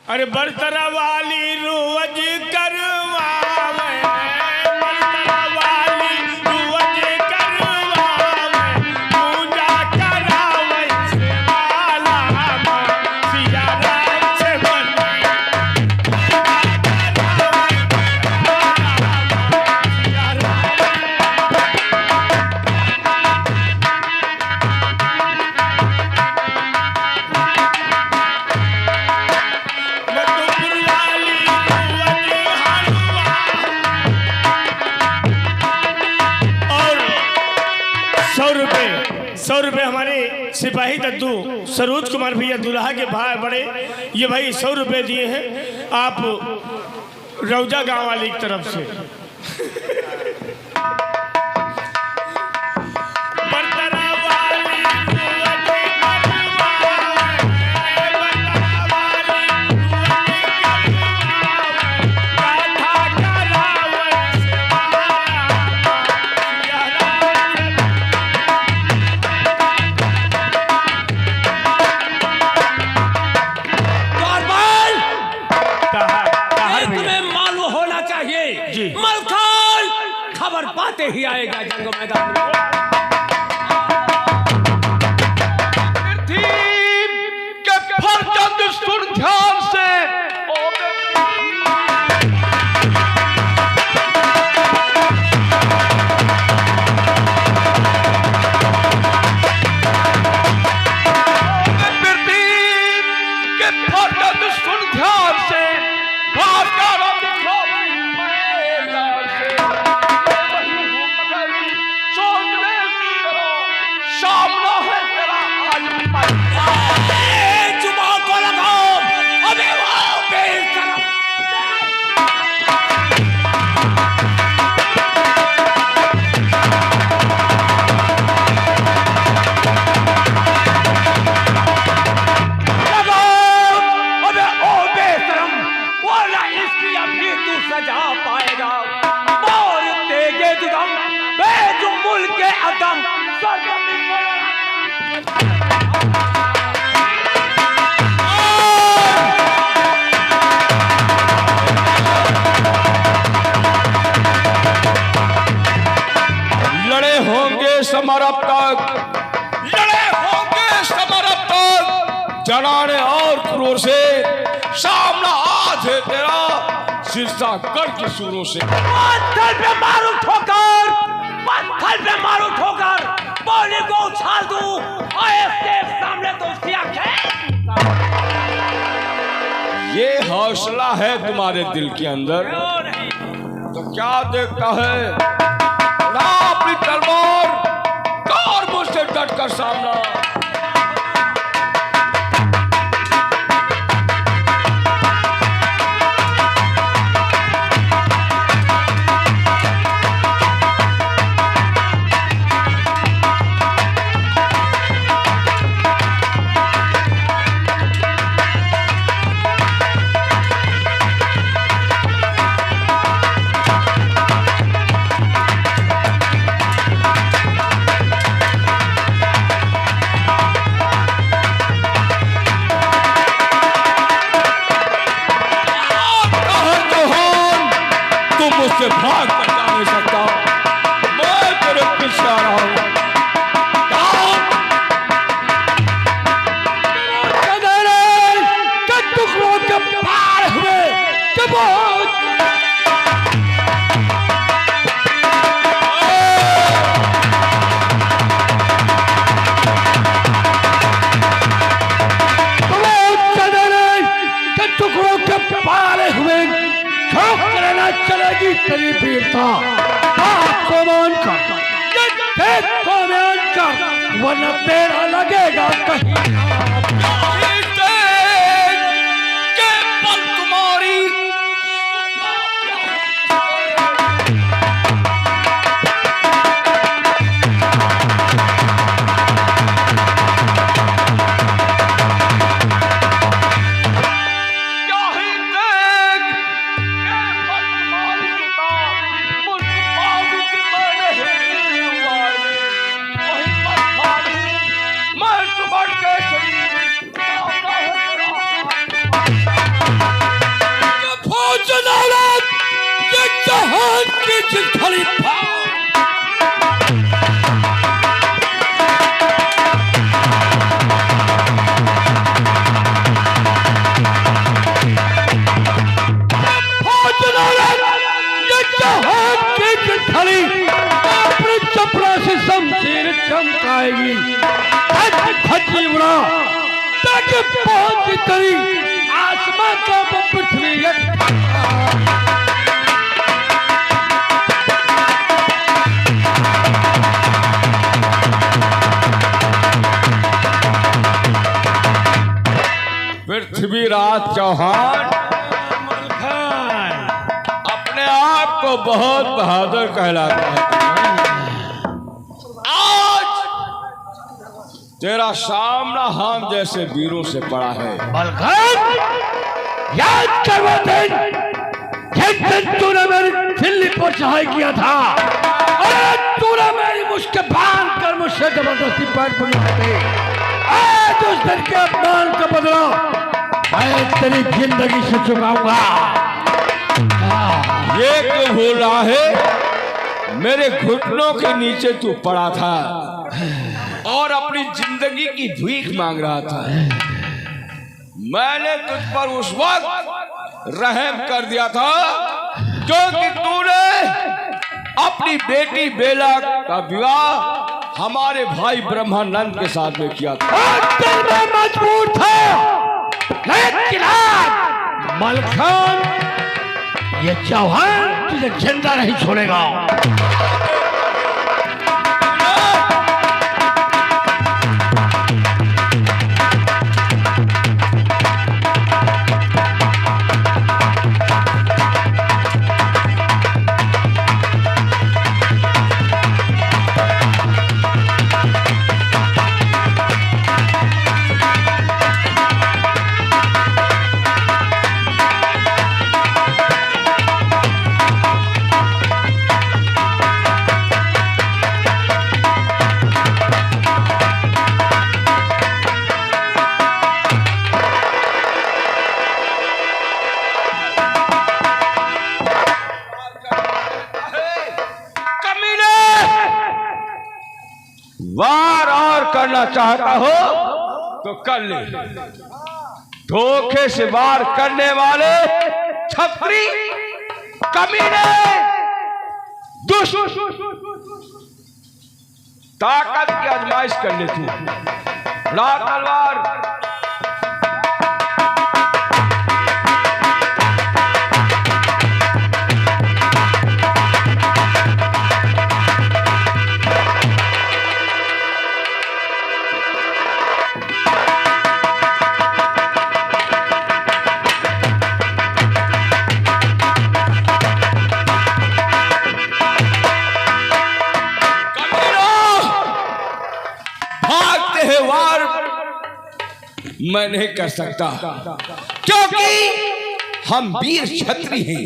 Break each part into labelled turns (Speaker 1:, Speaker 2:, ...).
Speaker 1: अरे बरतरा वाली रोज करवावे, बरतरा वाली रोज करवावे, पूजा करावे से वाला सिया राम से बने, पूजा करावे सिया राम। ₹100 हमारे सिपाही दद्दू सरोज कुमार भैया दुल्हा के भाई बड़े, ये भाई ₹100 दिए हैं आप रौजा गांव वाली की तरफ से।
Speaker 2: खबर पाते ही आएगा जंग मैदान में।
Speaker 3: के फरजंद सुन ध्यान से, के फरजंद सुन ध्यान से, भागा
Speaker 2: सजा पाएगा और तेगे जुगम बेजुमुल के अदम
Speaker 3: लड़े होंगे समरब तक, लड़े होंगे समरब तक, जनाने और क्रूर से सामना आज है तेरा सिरसा कर के सूरों से।
Speaker 2: पत्थर पे मारू ठोकर, पत्थर पे मारू ठोकर, बोली को उछाल दूं और इसके सामने तो उसकी आंखें।
Speaker 3: ये हौसला है तुम्हारे दिल के अंदर तो क्या देखता है? अपनी तलवार और मुझसे डट कर सामना। मुझसे भाग कर जा नहीं सकता, मैं तेरे पीछे आ रहा हूं। के टुकड़ों के पार हुए के बहुत टुकड़ों के पार हुए करना चलेगी तेरी वीरता। को मानकर वरना तेरा लगेगा कहीं के पल तुम्हारी की चिट्ठी अपनी चपड़ा से शमशीर चमकाएगी खची उड़ा ताकि पहुंच तेरी आसमां का वो पृथ्वी पृथ्वीराज चौहान अपने आप को बहुत बहादुर कहलाता है। आज तेरा सामना हम जैसे वीरों से पड़ा है।
Speaker 2: मलखान, याद कर वो दिन जिस दिन तूने मेरी दिल्ली पर चढ़ाई किया था और तूने मेरी मुश्किल बांध कर मुझसे जबरदस्ती पैर बुलाते। आज उस दिन के अपमान का बदला मैं तेरी जिंदगी से चुकाऊंगा।
Speaker 3: ये क्यों भूल रहा है? मेरे घुटनों के नीचे तू पड़ा था और अपनी जिंदगी की भीख मांग रहा था। मैंने तुझ पर उस वक्त रहम कर दिया था क्योंकि तूने अपनी बेटी बेला का विवाह हमारे भाई ब्रह्मानंद के साथ में किया था।
Speaker 2: मैं मजबूर था, लेकिन आज मलखान ये चौहान तुझे जिंदा नहीं छोड़ेगा।
Speaker 3: वार और करना चाहता हो तो कर ले। धोखे से वार करने वाले छपरी कमीने दुष्ट ताकत की आजमाइश कर ले। तू ला तलवार। मैं नहीं कर सकता क्योंकि हम वीर क्षत्रिय हैं।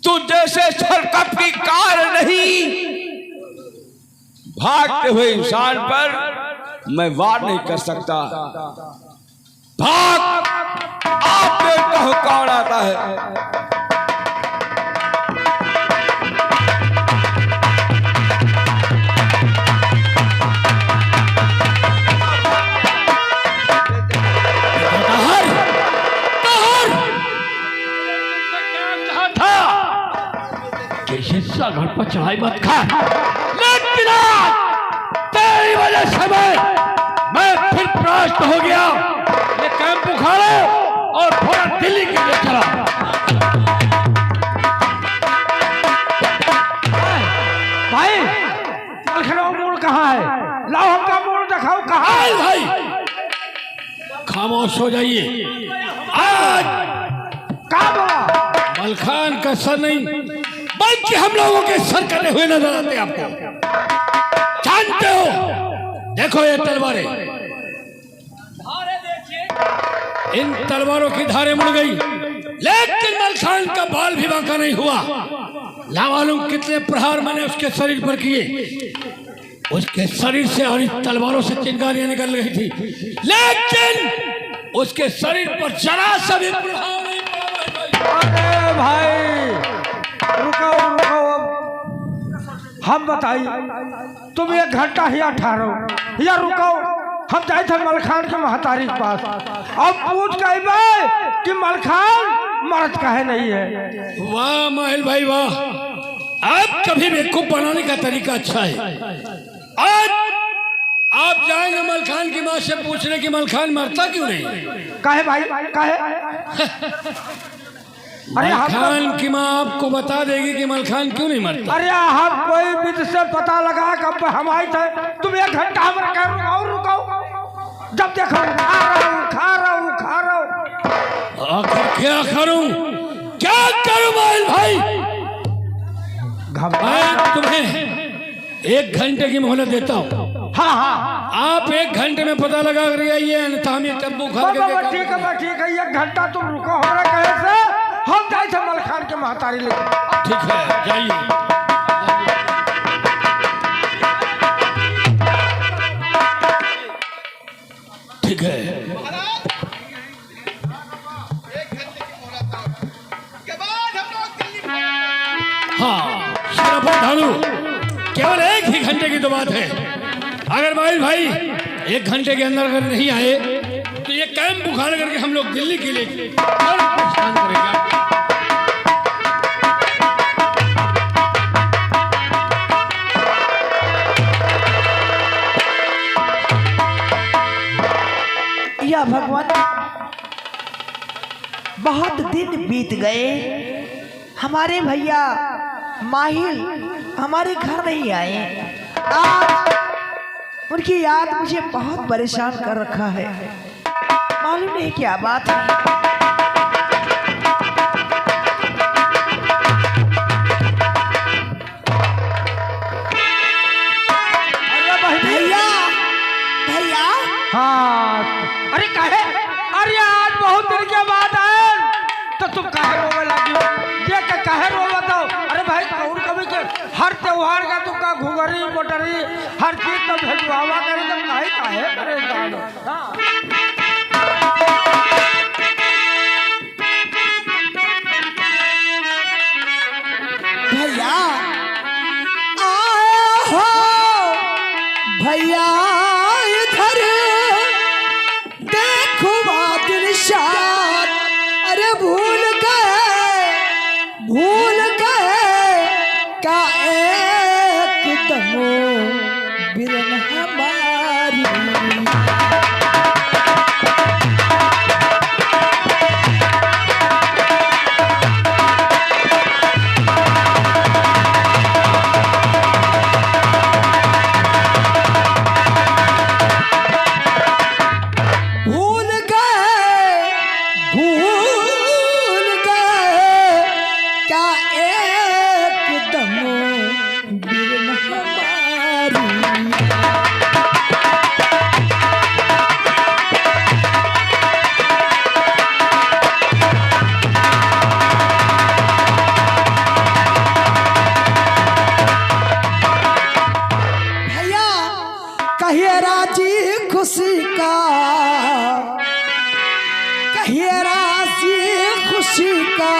Speaker 3: तू जैसे छलकप की कार नहीं, भागते हुए इंसान पर मैं वार नहीं कर सकता। भाग, आप देखता हूं कौन आता है।
Speaker 2: घर पर चढ़ाई मत खा, लेकिन तेरी वजह से मैं फिर परास्त हो गया। ये कैंप उखाड़ो और थोड़ा दिल्ली के लिए चला। भाई मलखान मोड़ कहाँ है? लाओ हमका मोड़ दिखाओ कहाँ है। भाई खामोश हो जाइए। आज कहाँ मलखान का सर नहीं बल्कि हम लोगों के सर कटे हुए नजर आते हैं आपको। जानते हो, देखो ये तलवारें, इन तलवारों की धारें मुड़ गई, लेकिन मलखान का बाल भी बांका नहीं हुआ। लामालूम कितने प्रहार मैंने उसके शरीर पर किए। उसके शरीर से और इन तलवारों से चिंगारियां निकल रही थी, लेकिन उसके शरीर पर जरा सा भी प्रहार नहीं पड़ा।
Speaker 4: अरे भाई रुको रुको
Speaker 2: हम बताइए तुम 1 घंटा ही ठहरो या रुको। हम जाए थे मलखान के महतारी के पास, अब पूछ गए कि मलखान मर्द काहे नहीं है।
Speaker 4: वाह माहिल भाई वाह, आप कभी बेवकूफ बनाने का तरीका अच्छा है। आज आप जाएंगे मलखान की माँ से पूछने की मलखान मरता क्यों नहीं।
Speaker 2: काहे भाई काहे? अरे
Speaker 4: मलखान की माँ आपको बता देगी कि मलखान क्यों नहीं मरता।
Speaker 2: अरे हम कोई विधि से पता लगा कब हम आए थे। तुम 1 घंटा हमारा कह रुकाओ, जब देखो खा रहा हूँ।
Speaker 4: आखिर क्या करूं माहिल भाई। मैं तुम्हें 1 घंटे की मोहलत देता हूँ।
Speaker 2: हाँ
Speaker 4: आप 1 घंटे में पता लगा कर आइए, अन्यथा हम ये तंबू खा के
Speaker 2: ठीक है 1 घंटा तुम रुको हमारे कहे से। हम जाए थे मलखान के महतारी लेके।
Speaker 4: ठीक है जाइए। ठीक है हाँ ढालू, केवल 1 ही घंटे की तो बात है। अगर माहिल भाई 1 घंटे के अंदर अगर नहीं आए तो ये कैंप उखाड़ करके हम लोग दिल्ली के लिए और प्रस्थान करेंगे।
Speaker 5: या भगवान, बहुत दिन बीत गए, हमारे भैया माहिल हमारे घर नहीं आए। आज उनकी याद मुझे बहुत परेशान कर रखा है, मालूम नहीं क्या बात है। भैया भैया
Speaker 2: हाँ अरे काहे? अरे आज बहुत दिन के बाद आए तो तुम काहे रोवे लगी? ये काहे रोवे तो? अरे भाई कौन कभी के हर त्योहार का तुमका घुघरी मोटरी हर चीज तो भेजवावा करे, तुम काहे परेशान हो?
Speaker 5: भैया आए हो भैया इधर देखो बादल शाद। अरे भूल गए का एक दमो बिरन हमारी। कहिए राजी खुशी का, कहिए राजी खुशी का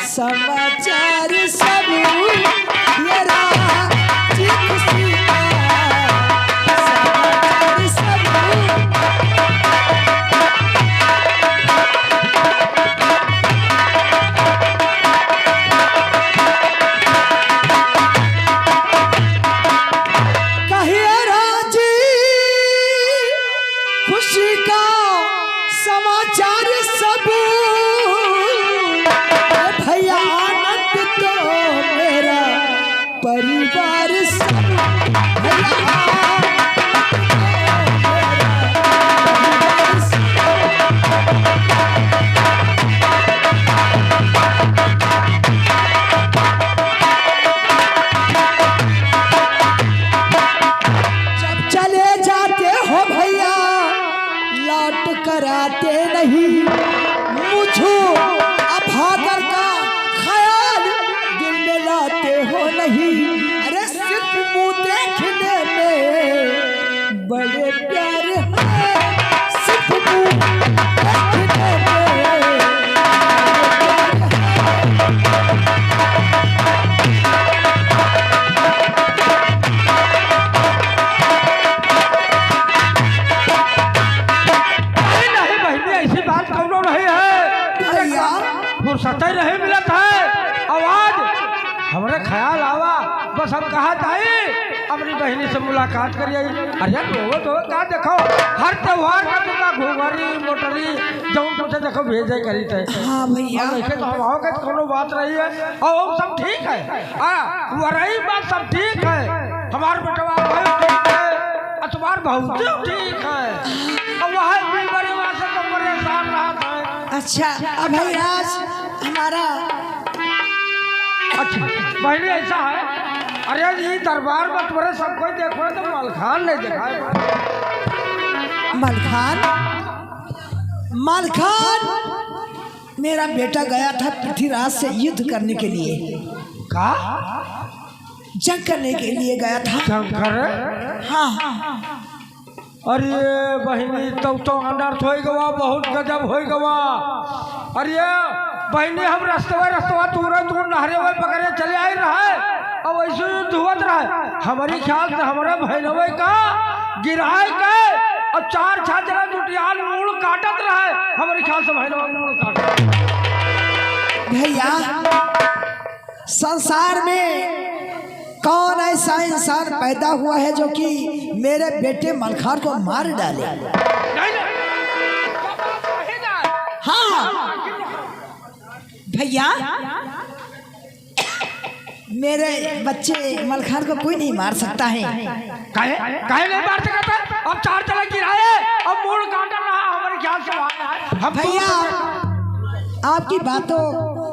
Speaker 5: समाचार सब। ये राजी खुशी का समाचार सब। खुशी का समाचार सब भैया आनंद भैया
Speaker 2: फुर्सत ही नहीं मिलत है। आवाज हमरे ख्याल आवा बस हम कहा जाए अपनी बहनी से मुलाकात करिए। अरे लोगो तो का देखो हर त्योहार का तुमका घुघरी मोटरी जौन तुझे देखो भेजे करी थे।
Speaker 5: हाँ भैया
Speaker 2: देखे तो हमाओ के कोनो बात रही है और वो सब ठीक है। रही बात सब ठीक है। हमार बेटवा भाई ठीक है और तुम्हार बहू ठीक है और वह भी बड़ी बात से तो परेशान रहा था।
Speaker 5: अच्छा अब भाई आज हमारा
Speaker 2: अच्छा बहनी ऐसा है। अरे ये दरबार में तुम्हारे सब कोई देखो तो मलखान नहीं देखा है।
Speaker 5: मलखान मलखान मेरा बेटा गया था पृथ्वीराज से युद्ध करने के लिए।
Speaker 2: का
Speaker 5: जंग करने के लिए गया था।
Speaker 2: शंकर
Speaker 5: हाँ
Speaker 2: अरे बहनी तब तो अनर्थ हो गवा बहुत गजब हो गवा। अरे बहनी हम रस्तवा तूरे दूर नहरे हुए पकड़े चले आई रहे और वैसे धुवत रहे। हमारी ख्याल से हमारे बहनवे का गिराए गए और चार छात्रा जुटियाल मूल काटत रहे। हमारे ख्याल से बहनवा मूल काटत।
Speaker 5: भैया संसार में कौन ऐसा इंसान पैदा हुआ है जो कि मेरे बेटे मलखान को मार डाले। हाँ भैया मेरे बच्चे मलखान को कोई नहीं मार सकता है।
Speaker 2: काहे नहीं मार सकता। अब चार चला गिराए अब मूल काट रहा हमारे ख्याल से। हम
Speaker 5: भैया आपकी बातों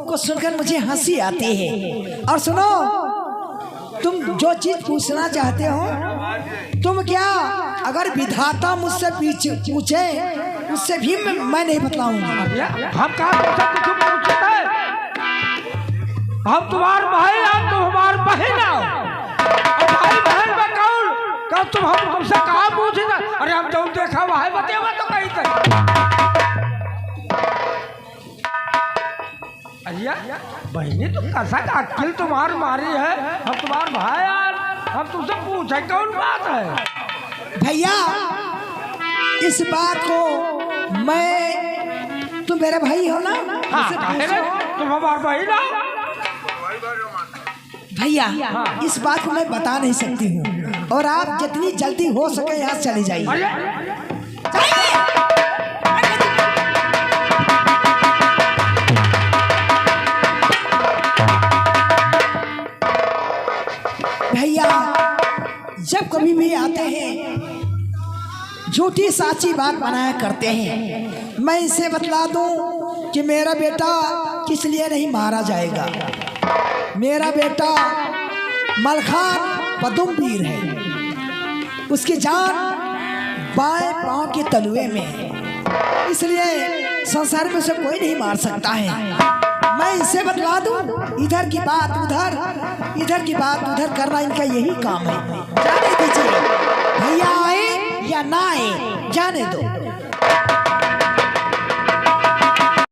Speaker 5: को सुनकर मुझे हंसी आती है। और सुनो तुम जो चीज पूछना चाहते हो तुम क्या अगर विधाता मुझसे पूछे उससे भी मैं नहीं बतलाऊंगा।
Speaker 2: हम कहा कुछ पूछते हैं। हम तुम्हार भाई हम तुम हमार बहन भाई बहन में कौन तुम हमसे कहा पूछे। अरे हम जो देखा वह बतेवा तो कहीं तक। अरिया बहनी तुम कैसा अक्ल तुम्हार मारी है। हम तुम्हार भाई यार हम तुमसे पूछे कौन बात है।
Speaker 5: भैया इस बात को मैं तुम मेरा भाई हो ना।
Speaker 2: हाँ, तुम हमार भाई ना।
Speaker 5: भैया इस बात को मैं बता नहीं सकती हूँ और आप जितनी जल्दी हो सके यहाँ चले जाइए। भैया जब कभी भी आते हैं झूठी साची बात बनाया करते हैं। मैं इसे बतला दूं कि मेरा बेटा किस लिए नहीं मारा जाएगा। मेरा बेटा मलखान पदुमवीर है। उसकी जान बाएं पांव के तलुए में है इसलिए संसार में उसे कोई नहीं मार सकता है। मैं इसे बतला दूं इधर की बात उधर इधर की बात उधर करना इनका यही काम है। जाने दीजिए भैया आए या ना आए जाने दो।